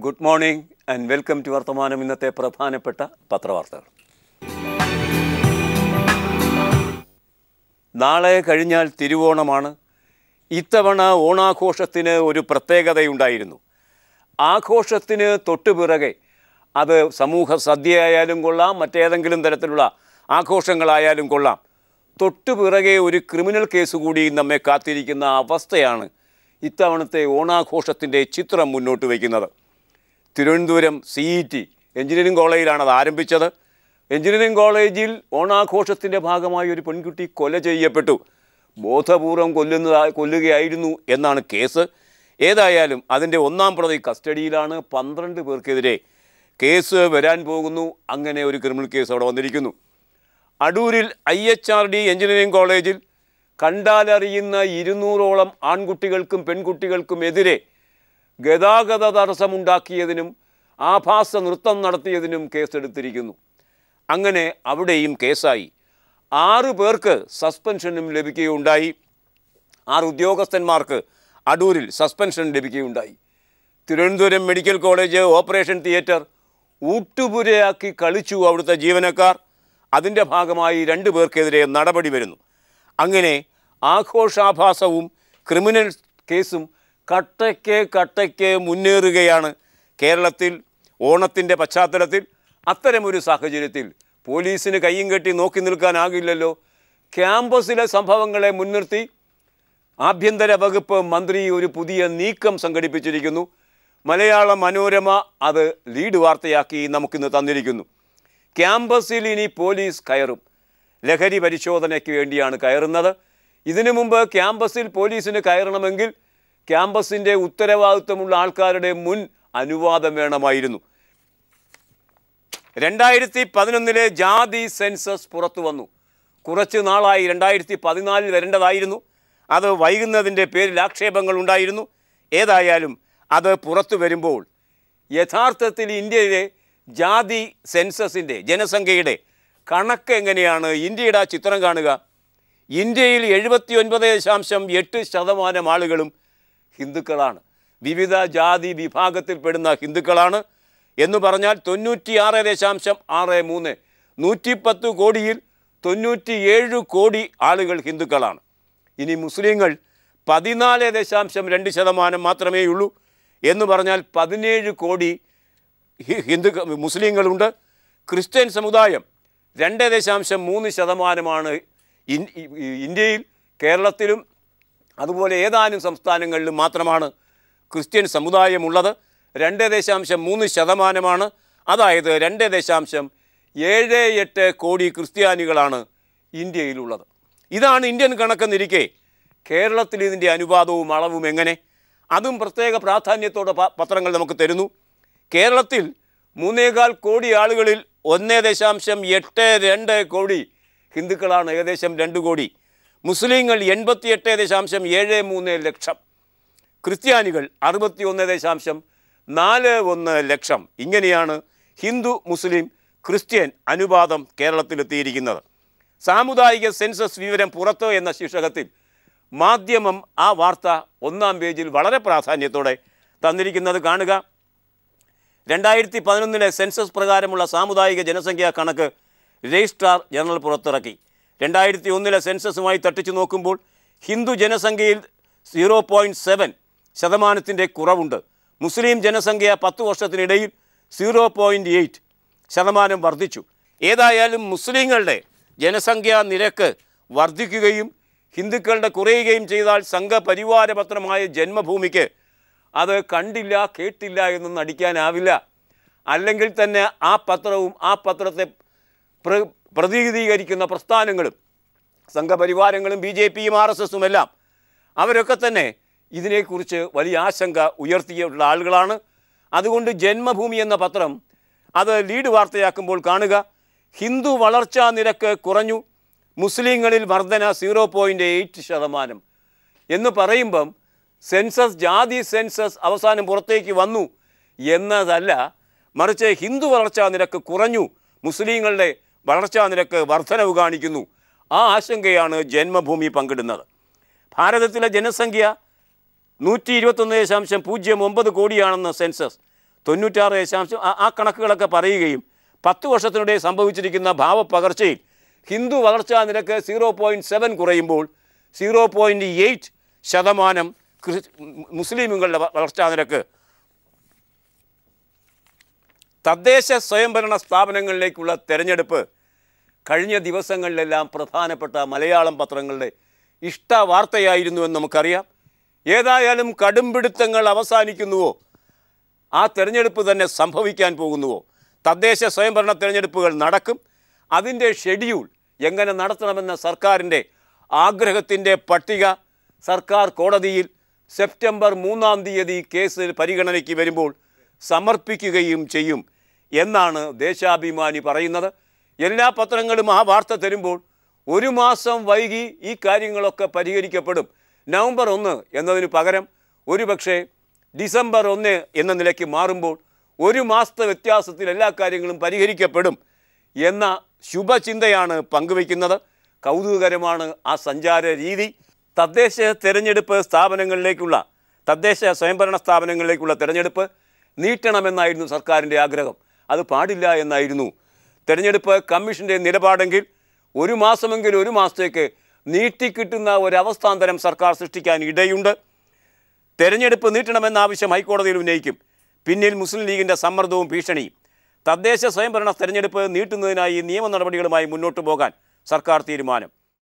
Good morning and welcome to Varthamanam. ഇന്നത്തെ പ്രധാനപ്പെട്ട പത്രവാർത്തകൾ. നാളെ കഴിഞ്ഞാൽ തിരുവോണമാണ്. ഇത്തവണ ഓണാഘോഷത്തിന് ഒരു പ്രത്യേകതയുണ്ടായിരുന്നു. ആഘോഷത്തിന് തൊട്ടുപിറകെ അത് സമൂഹ സദ്യയായാലും കൊള്ളാം, മറ്റേതെങ്കിലും തരത്തിലുള്ള ആഘോഷങ്ങളായാലും കൊള്ളാം, തൊട്ടുപിറകെ ഒരു ക്രിമിനൽ കേസ് കൂടി നമ്മെ കാത്തിരിക്കുന്ന അവസ്ഥയാണ് ഇത്തവണത്തെ ഓണാഘോഷത്തിൻ്റെ ചിത്രം മുന്നോട്ട് വയ്ക്കുന്നത്. തിരുവനന്തപുരം CET എഞ്ചിനീയറിംഗ് കോളേജിലാണ് അത് ആരംഭിച്ചത്. എഞ്ചിനീയറിംഗ് കോളേജിൽ ഓണാഘോഷത്തിൻ്റെ ഭാഗമായി ഒരു പെൺകുട്ടി കൊല ചെയ്യപ്പെട്ടു. ബോധപൂർവം കൊല്ലുകയായിരുന്നു എന്നാണ് കേസ്. ഏതായാലും അതിൻ്റെ ഒന്നാം പ്രതി കസ്റ്റഡിയിലാണ്. 12 പേർക്കെതിരെ കേസ് വരാൻ പോകുന്നു. അങ്ങനെ ഒരു ക്രിമിനൽ കേസ് അവിടെ വന്നിരിക്കുന്നു. അടൂരിൽ IHRD എഞ്ചിനീയറിംഗ് കോളേജിൽ കണ്ടാലറിയുന്ന 200ഓളം ആൺകുട്ടികൾക്കും പെൺകുട്ടികൾക്കും എതിരെ ഗതാഗത തടസ്സമുണ്ടാക്കിയതിനും ആഭാസ നൃത്തം നടത്തിയതിനും കേസെടുത്തിരിക്കുന്നു. അങ്ങനെ അവിടെയും കേസായി. 6 പേർക്ക് സസ്പെൻഷനും ലഭിക്കുകയുണ്ടായി. 6 ഉദ്യോഗസ്ഥന്മാർക്ക് അടൂരിൽ സസ്പെൻഷൻ ലഭിക്കുകയുണ്ടായി. Thiruvananthapuram medical college operation theatre ഊട്ടുപുരയാക്കി കളിച്ചു അവിടുത്തെ ജീവനക്കാർ. അതിൻ്റെ ഭാഗമായി 2 പേർക്കെതിരെ നടപടി വരുന്നു. അങ്ങനെ ആഘോഷാഭാസവും ക്രിമിനൽ കേസും കട്ടയ്ക്ക് മുന്നേറുകയാണ് കേരളത്തിൽ. ഓണത്തിൻ്റെ പശ്ചാത്തലത്തിൽ അത്തരമൊരു സാഹചര്യത്തിൽ പോലീസിന് കയ്യും കെട്ടി നോക്കി നിൽക്കാനാകില്ലല്ലോ. ക്യാമ്പസിലെ സംഭവങ്ങളെ മുൻനിർത്തി ആഭ്യന്തര വകുപ്പ് മന്ത്രി ഒരു പുതിയ നീക്കം സംഘടിപ്പിച്ചിരിക്കുന്നു. മലയാള മനോരമ അത് ലീഡ് വാർത്തയാക്കി നമുക്കിന്ന് തന്നിരിക്കുന്നു. ക്യാമ്പസിൽ ഇനി പോലീസ് കയറും. ലഹരി പരിശോധനയ്ക്ക് വേണ്ടിയാണ് കയറുന്നത്. ഇതിനു മുമ്പ് ക്യാമ്പസിൽ പോലീസിന് കയറണമെങ്കിൽ ക്യാമ്പസിൻ്റെ ഉത്തരവാദിത്വമുള്ള ആൾക്കാരുടെ മുൻ അനുവാദം വേണമായിരുന്നു. 2011 ജാതി സെൻസസ് പുറത്തു വന്നു. കുറച്ച് നാളായി. 2014 വരേണ്ടതായിരുന്നു. അത് വൈകുന്നതിൻ്റെ പേരിൽ ആക്ഷേപങ്ങൾ ഉണ്ടായിരുന്നു. ഏതായാലും അത് പുറത്തു വരുമ്പോൾ യഥാർത്ഥത്തിൽ ഇന്ത്യയിലെ ജാതി സെൻസസിൻ്റെ ജനസംഖ്യയുടെ കണക്ക് എങ്ങനെയാണ്? ഇന്ത്യയുടെ ആ ചിത്രം കാണുക. ഇന്ത്യയിൽ 79.8% ആളുകളും ഹിന്ദുക്കളാണ്. വിവിധ ജാതി വിഭാഗത്തിൽപ്പെടുന്ന ഹിന്ദുക്കളാണ്. എന്ന് പറഞ്ഞാൽ 96.63 110 കോടിയിൽ 97 കോടി ആളുകൾ ഹിന്ദുക്കളാണ്. ഇനി മുസ്ലിങ്ങൾ 14.2% മാത്രമേ ഉള്ളൂ. എന്ന് പറഞ്ഞാൽ 17 കോടി മുസ്ലിങ്ങളുണ്ട്. ക്രിസ്ത്യൻ സമുദായം 2.3% ഇന്ത്യയിൽ. കേരളത്തിലും അതുപോലെ ഏതാനും സംസ്ഥാനങ്ങളിലും മാത്രമാണ് ക്രിസ്ത്യൻ സമുദായമുള്ളത്. 2.3%. അതായത് 2.78 കോടി ക്രിസ്ത്യാനികളാണ് ഇന്ത്യയിലുള്ളത്. ഇതാണ് ഇന്ത്യൻ കണക്കെന്നിരിക്കെ കേരളത്തിൽ ഇതിൻ്റെ അനുപാതവും അളവും എങ്ങനെ? അതും പ്രത്യേക പ്രാധാന്യത്തോടെ പത്രങ്ങൾ നമുക്ക് തരുന്നു. കേരളത്തിൽ 3.25 കോടി ആളുകളിൽ 1.82 കോടി ഹിന്ദുക്കളാണ്, ഏകദേശം 2 കോടി. മുസ്ലിങ്ങൾ 88.73 ലക്ഷം. ക്രിസ്ത്യാനികൾ 61.41 ലക്ഷം. ഇങ്ങനെയാണ് ഹിന്ദു മുസ്ലിം ക്രിസ്ത്യൻ അനുപാതം കേരളത്തിലെത്തിയിരിക്കുന്നത്. സാമുദായിക സെൻസസ് വിവരം പുറത്ത് എന്ന ശീർഷകത്തിൽ മാധ്യമം ആ വാർത്ത 1-ാം പേജിൽ വളരെ പ്രാധാന്യത്തോടെ തന്നിരിക്കുന്നത് കാണുക. 2011 സെൻസസ് പ്രകാരമുള്ള സാമുദായിക ജനസംഖ്യാ കണക്ക് രജിസ്ട്രാർ ജനറൽ പുറത്തിറക്കി. 2001 സെൻസസുമായി തട്ടിച്ചു നോക്കുമ്പോൾ ഹിന്ദു ജനസംഖ്യയിൽ 0.7% കുറവുണ്ട്. മുസ്ലിം ജനസംഖ്യ 10 വർഷത്തിനിടയിൽ 0.8% വർദ്ധിച്ചു. ഏതായാലും മുസ്ലിങ്ങളുടെ ജനസംഖ്യാ നിരക്ക് വർദ്ധിക്കുകയും ഹിന്ദുക്കളുടെ കുറയുകയും ചെയ്താൽ സംഘപരിവാരപത്രമായ ജന്മഭൂമിക്ക് അത് കണ്ടില്ല കേട്ടില്ല എന്നൊന്നും നടിക്കാനാവില്ല. അല്ലെങ്കിൽ തന്നെ ആ പത്രവും ആ പത്രത്തെ പ്രതിനിധീകരിക്കുന്ന പ്രസ്ഥാനങ്ങളും സംഘപരിവാരങ്ങളും BJPയും RSSും എല്ലാം അവരൊക്കെ തന്നെ ഇതിനെക്കുറിച്ച് വലിയ ആശങ്ക ഉയർത്തിയുള്ള ആളുകളാണ്. അതുകൊണ്ട് ജന്മഭൂമി എന്ന പത്രം അത് ലീഡ് വാർത്തയാക്കുമ്പോൾ കാണുക, ഹിന്ദു വളർച്ചാ നിരക്ക് കുറഞ്ഞു, മുസ്ലിങ്ങളിൽ വർധന 0.8% എന്ന് പറയുമ്പം സെൻസസ് ജാതി സെൻസസ് അവസാനം പുറത്തേക്ക് വന്നു എന്നതല്ല, മറിച്ച് ഹിന്ദു വളർച്ചാ നിരക്ക് കുറഞ്ഞു, മുസ്ലിങ്ങളുടെ വളർച്ചാ നിരക്ക് വർധനവ് കാണിക്കുന്നു. ആ ആശങ്കയാണ് ജന്മഭൂമി പങ്കിടുന്നത്. ഭാരതത്തിലെ ജനസംഖ്യ 121.09 കോടിയാണെന്ന് സെൻസസ്. 96 ആ കണക്കുകളൊക്കെ പറയുകയും 10 വർഷത്തിനിടെ സംഭവിച്ചിരിക്കുന്ന ഭാവപ്പകർച്ചയിൽ ഹിന്ദു വളർച്ചാ നിരക്ക് 0.7 കുറയുമ്പോൾ 0.8% മുസ്ലിമുകളുടെ വളർച്ചാ നിരക്ക്. തദ്ദേശ സ്വയംഭരണ സ്ഥാപനങ്ങളിലേക്കുള്ള തെരഞ്ഞെടുപ്പ് കഴിഞ്ഞ ദിവസങ്ങളിലെല്ലാം പ്രധാനപ്പെട്ട മലയാളം പത്രങ്ങളുടെ ഇഷ്ടവാർത്തയായിരുന്നുവെന്ന് നമുക്കറിയാം. ഏതായാലും കടുംപിടുത്തങ്ങൾ അവസാനിക്കുന്നുവോ, ആ തെരഞ്ഞെടുപ്പ് തന്നെ സംഭവിക്കാൻ പോകുന്നുവോ? തദ്ദേശ സ്വയംഭരണ തെരഞ്ഞെടുപ്പുകൾ നടക്കും. അതിൻ്റെ ഷെഡ്യൂൾ എങ്ങനെ നടത്തണമെന്ന സർക്കാരിൻ്റെ ആഗ്രഹത്തിൻ്റെ പട്ടിക സർക്കാർ കോടതിയിൽ സെപ്റ്റംബർ 3-ാം തീയതി കേസ് പരിഗണനയ്ക്ക് വരുമ്പോൾ സമർപ്പിക്കുകയും ചെയ്യും എന്നാണ് ദേശാഭിമാനി പറയുന്നത്. എല്ലാ പത്രങ്ങളും ആ വാർത്ത തരുമ്പോൾ 1 മാസം വൈകി ഈ കാര്യങ്ങളൊക്കെ പരിഹരിക്കപ്പെടും. നവംബർ 1 എന്നതിന് പകരം ഒരുപക്ഷെ ഡിസംബർ 1 എന്ന നിലയ്ക്ക് മാറുമ്പോൾ 1 മാസത്തെ വ്യത്യാസത്തിൽ എല്ലാ കാര്യങ്ങളും പരിഹരിക്കപ്പെടും എന്ന ശുഭചിന്തയാണ് പങ്കുവയ്ക്കുന്നത്. കൗതുകകരമാണ് ആ സഞ്ചാര രീതി. തദ്ദേശ സ്വയംഭരണ സ്ഥാപനങ്ങളിലേക്കുള്ള തെരഞ്ഞെടുപ്പ് നീട്ടണമെന്നായിരുന്നു സർക്കാരിൻ്റെ ആഗ്രഹം. അത് പാടില്ല എന്നായിരുന്നു തെരഞ്ഞെടുപ്പ് കമ്മീഷൻ്റെ നിലപാടെങ്കിൽ 1 മാസമെങ്കിലും 1 മാസത്തേക്ക് നീട്ടിക്കിട്ടുന്ന ഒരവസ്ഥാന്തരം സർക്കാർ സൃഷ്ടിക്കാൻ ഇടയുണ്ട്. തെരഞ്ഞെടുപ്പ് നീട്ടണമെന്ന ആവശ്യം ഹൈക്കോടതിയിൽ ഉന്നയിക്കും. പിന്നിൽ മുസ്ലിം ലീഗിൻ്റെ സമ്മർദ്ദവും ഭീഷണിയും. തദ്ദേശ സ്വയംഭരണ തെരഞ്ഞെടുപ്പ് നീട്ടുന്നതിനായി നിയമ നടപടികളുമായി മുന്നോട്ട് പോകാൻ സർക്കാർ തീരുമാനം.